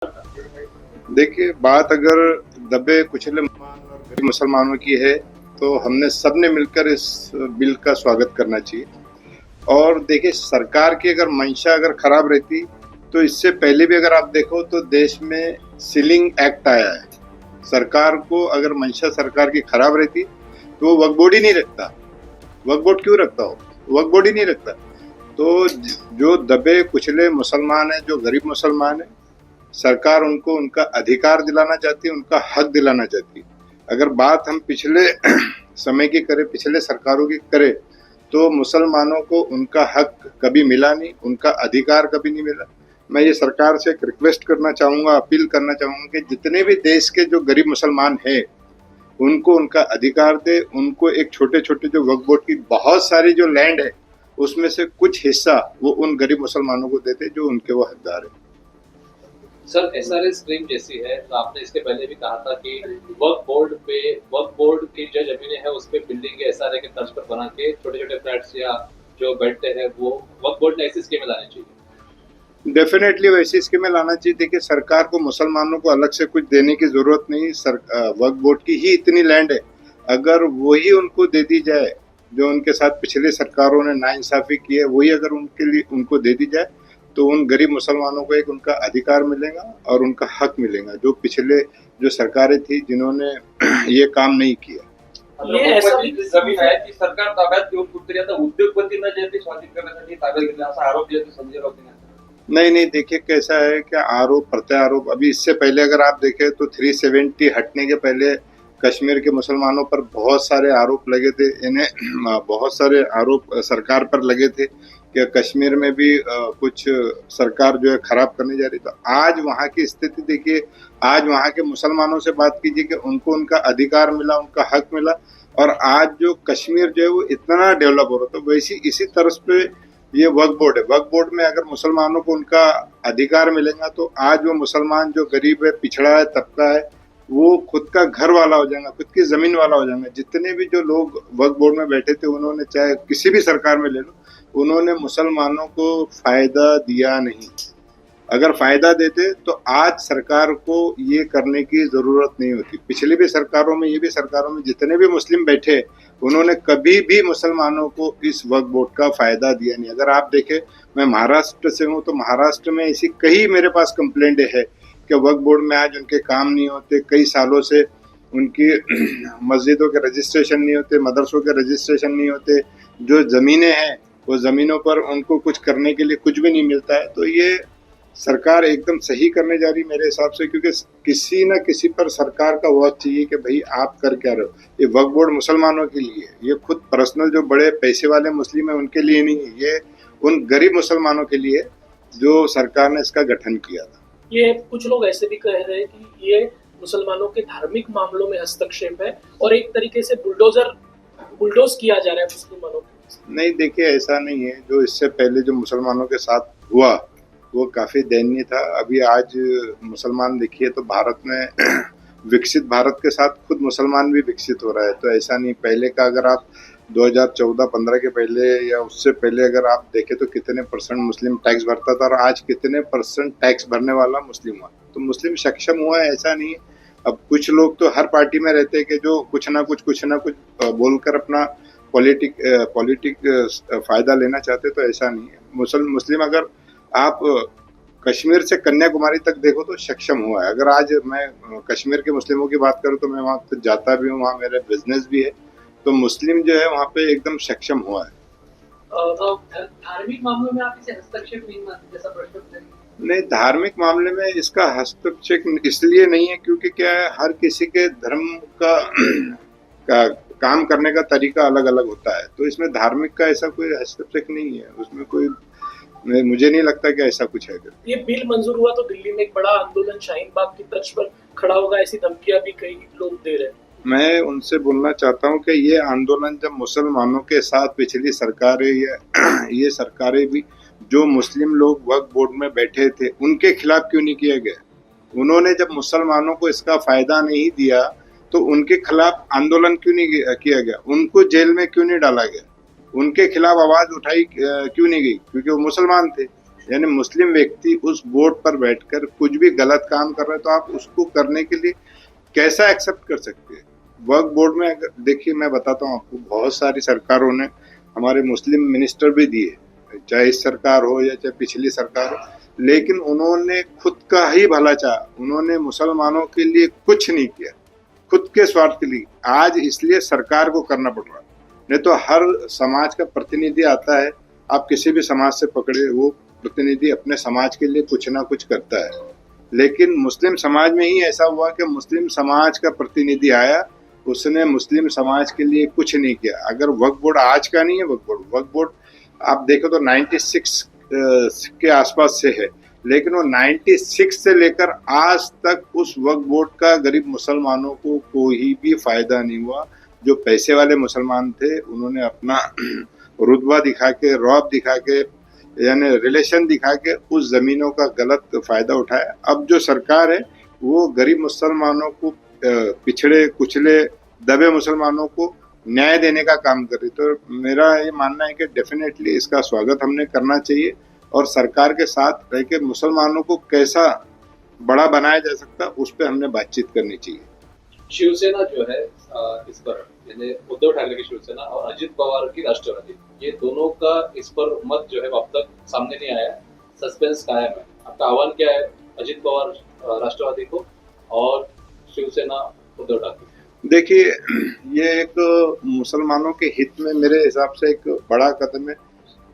देखिए, बात अगर दबे कुचले मुसलमान और गरीब मुसलमानों की है, तो हमने सबने मिलकर इस बिल का स्वागत करना चाहिए। और देखिए, सरकार की अगर मंशा अगर खराब रहती, तो इससे पहले भी अगर आप देखो तो देश में सीलिंग एक्ट आया है। सरकार को अगर मंशा सरकार की खराब रहती, तो वो वक्फ बोर्ड ही नहीं रखता। वक्फ बोर्ड क्यों रखता हो? वक्फ बोर्ड ही नहीं रखता। तो जो दबे कुचले मुसलमान हैं, जो गरीब मुसलमान हैं, सरकार उनको उनका अधिकार दिलाना चाहती है, उनका हक दिलाना चाहती है। अगर बात हम पिछले समय की करें, पिछले सरकारों की करें, तो मुसलमानों को उनका हक कभी मिला नहीं, उनका अधिकार कभी नहीं मिला। मैं ये सरकार से एक रिक्वेस्ट करना चाहूँगा, अपील करना चाहूँगा कि जितने भी देश के जो गरीब मुसलमान हैं, उनको उनका अधिकार दे। उनको एक छोटे-छोटे जो वक्फ बोर्ड की बहुत सारी जो लैंड है, उसमें से कुछ हिस्सा वो उन गरीब मुसलमानों को देते जो उनके वो हकदार है। सर, एसआरए स्ट्रीम जैसी है, तो आपने इसके पहले भी कहा था कि वक्फ बोर्ड की जो जमीनें हैं उस पे बिल्डिंग एसआरए के तर्ज पर बना के छोटे-छोटे फ्लैट्स या जो बैठते हैं वो वक्फ बोर्ड ने ऐसी स्कीमें लानी चाहिए। डेफिनेटली वैसी स्कीमें लाना चाहिए। देखिए, सरकार को मुसलमानों को अलग से कुछ देने की जरूरत नहीं। वक्फ बोर्ड की ही इतनी लैंड है, अगर वही उनको दे दी जाए, जो उनके साथ पिछले सरकारों ने नाइंसाफी की है, वही अगर उनके लिए उनको दे दी जाए, तो उन गरीब मुसलमानों को एक उनका अधिकार मिलेगा और उनका हक मिलेगा, जो पिछले जो सरकारें थी जिन्होंने ये काम नहीं किया। ये ऐसा जमीन आहे ती सरकार ताब्यात घेऊन कुठेतरी आता उद्योगपतींना जे ते स्वाधीन करण्यासाठी ताब्यात घेतलं असा आरोप जे संजय राऊत नहीं, देखिए कैसा है कि आरोप प्रत्यारोप, अभी इससे पहले अगर आप देखें तो 370 हटने के पहले कश्मीर के मुसलमानों पर बहुत सारे आरोप लगे थे। इन्हें बहुत सारे आरोप सरकार पर लगे थे कि कश्मीर में भी कुछ सरकार जो है खराब करने जा रही। तो आज वहाँ की स्थिति देखिए, आज वहाँ के मुसलमानों से बात कीजिए कि उनको उनका अधिकार मिला, उनका हक मिला, और आज जो कश्मीर जो है वो इतना डेवलप हो रहा। तो वैसी इसी तर्ज पे ये वक्फ बोर्ड है। वक्फ बोर्ड में अगर मुसलमानों को उनका अधिकार मिलेगा, तो आज वो मुसलमान जो गरीब है, पिछड़ा है, तबका है, वो खुद का घर वाला हो जाएगा, खुद की जमीन वाला हो जाएगा। जितने भी जो लोग वक्फ बोर्ड में बैठे थे, उन्होंने चाहे किसी भी सरकार में ले लो, उन्होंने मुसलमानों को फायदा दिया नहीं। अगर फायदा देते तो आज सरकार को ये करने की जरूरत नहीं होती। पिछली भी सरकारों में, ये भी सरकारों में जितने भी मुस्लिम बैठे, उन्होंने कभी भी मुसलमानों को इस वक्फ बोर्ड का फायदा दिया नहीं। अगर आप देखें, मैं महाराष्ट्र से हूँ, तो महाराष्ट्र में ऐसी कई मेरे पास कंप्लेंट है कि वक्फ बोर्ड में आज उनके काम नहीं होते। कई सालों से उनकी मस्जिदों के रजिस्ट्रेशन नहीं होते, मदरसों के रजिस्ट्रेशन नहीं होते। जो ज़मीनें हैं, वो ज़मीनों पर उनको कुछ करने के लिए कुछ भी नहीं मिलता है। तो ये सरकार एकदम सही करने जा रही मेरे हिसाब से, क्योंकि किसी न किसी पर सरकार का वॉच चाहिए कि भाई आप कर क्या रहे हो। ये वक्फ बोर्ड मुसलमानों के लिए है, ये खुद पर्सनल जो बड़े पैसे वाले मुस्लिम है उनके लिए नहीं है, ये उन गरीब मुसलमानों के लिए जो सरकार ने इसका गठन किया था। ये कुछ लोग ऐसे भी कह रहे हैं कि ये मुसलमानों के धार्मिक मामलों में हस्तक्षेप है और एक तरीके से बुलडोज किया जा रहा है मुसलमानों को। नहीं, देखिए ऐसा नहीं है। जो इससे पहले जो मुसलमानों के साथ हुआ वो काफ़ी दयनीय था। अभी आज मुसलमान देखिए तो भारत में विकसित भारत के साथ खुद मुसलमान भी विकसित हो रहा है। तो ऐसा नहीं, पहले का अगर आप 2014-15 के पहले या उससे पहले अगर आप देखें तो कितने परसेंट मुस्लिम टैक्स भरता था, और आज कितने परसेंट टैक्स भरने वाला मुस्लिम हुआ। तो मुस्लिम सक्षम हुआ है, ऐसा नहीं है। अब कुछ लोग तो हर पार्टी में रहते हैं कि जो कुछ ना कुछ बोलकर अपना पॉलिटिक फ़ायदा लेना चाहते, तो ऐसा नहीं है। मुस्लिम अगर आप कश्मीर से कन्याकुमारी तक देखो तो सक्षम हुआ है। अगर आज मैं कश्मीर के मुस्लिमों की बात करूँ तो मैं वहाँ तो जाता भी हूँ, वहाँ मेरा बिजनेस भी है। तो मुस्लिम जो है वहाँ पे एकदम सक्षम हुआ है। धार्मिक मामलों में आप इसे हस्तक्षेप नहीं मानते जैसा प्रश्न? नहीं, धार्मिक मामले में इसका हस्तक्षेप इसलिए नहीं है क्योंकि क्या है, हर किसी के धर्म का काम करने का तरीका अलग अलग होता है। तो इसमें धार्मिक का ऐसा कोई हस्तक्षेप नहीं है, उसमें कोई, मुझे नहीं लगता कि ऐसा कुछ है। ये बिल मंजूर हुआ तो दिल्ली में एक बड़ा आंदोलन शाहीन बाग की तर्ज पर खड़ा होगा, ऐसी धमकियां भी कई लोग दे रहे हैं। मैं उनसे बोलना चाहता हूं कि ये आंदोलन जब मुसलमानों के साथ पिछली सरकारें या ये सरकारें भी, जो मुस्लिम लोग वक्फ बोर्ड में बैठे थे, उनके खिलाफ क्यों नहीं किया गया? उन्होंने जब मुसलमानों को इसका फायदा नहीं दिया तो उनके खिलाफ आंदोलन क्यों नहीं किया गया? उनको जेल में क्यों नहीं डाला गया? उनके खिलाफ आवाज उठाई क्यों नहीं गई? क्योंकि वो मुसलमान थे। यानी मुस्लिम व्यक्ति उस बोर्ड पर बैठकर कुछ भी गलत काम कर रहे हैं तो आप उसको करने के लिए कैसा एक्सेप्ट कर सकते हैं। वक्फ बोर्ड में देखिए, मैं बताता हूँ आपको, बहुत सारी सरकारों ने हमारे मुस्लिम मिनिस्टर भी दिए, चाहे इस सरकार हो या चाहे पिछली सरकार हो, लेकिन उन्होंने खुद का ही भला चाहा, उन्होंने मुसलमानों के लिए कुछ नहीं किया, खुद के स्वार्थ के लिए। आज इसलिए सरकार को करना पड़ रहा है, नहीं तो हर समाज का प्रतिनिधि आता है, आप किसी भी समाज से पकड़े, वो प्रतिनिधि अपने समाज के लिए कुछ ना कुछ करता है। लेकिन मुस्लिम समाज में ही ऐसा हुआ कि मुस्लिम समाज का प्रतिनिधि आया, उसने मुस्लिम समाज के लिए कुछ नहीं किया। अगर वक्फ बोर्ड आज का नहीं है, वक्फ बोर्ड आप देखो तो 96 के आसपास से है, लेकिन वो 96 से लेकर आज तक उस वक्फ बोर्ड का गरीब मुसलमानों को कोई भी फायदा नहीं हुआ। जो पैसे वाले मुसलमान थे उन्होंने अपना रुतबा दिखा के, रौब दिखा के, यानी रिलेशन दिखा के उस जमीनों का गलत फायदा उठाया। अब जो सरकार है वो गरीब मुसलमानों को, पिछड़े कुचले दबे मुसलमानों को न्याय देने का काम कर रही। तो मेरा ये मानना है कि डेफिनेटली इसका स्वागत हमने करना चाहिए और सरकार के साथ रह के मुसलमानों को कैसा बड़ा बनाया जा सकता है उस पर हमने बातचीत करनी चाहिए। शिवसेना जो है इस पर, यानी उद्धव ठाकरे की शिवसेना और अजित पवार की राष्ट्रवादी, ये दोनों का इस पर मत जो है अब तक सामने नहीं आया, सस्पेंस कायम है। आपका आह्वान क्या है अजित पवार राष्ट्रवादी को और शिवसेना उद्धव ठाकरे? देखिए, ये एक मुसलमानों के हित में मेरे हिसाब से एक बड़ा कदम है,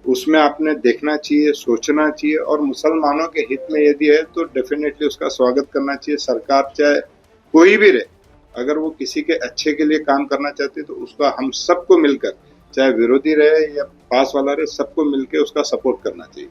उसमें आपने देखना चाहिए, सोचना चाहिए, और मुसलमानों के हित में यदि है तो डेफिनेटली उसका स्वागत करना चाहिए। सरकार चाहे कोई भी रहे, अगर वो किसी के अच्छे के लिए काम करना चाहती है तो उसका हम सबको मिलकर, चाहे विरोधी रहे या पास वाला रहे, सबको मिलकर उसका सपोर्ट करना चाहिए।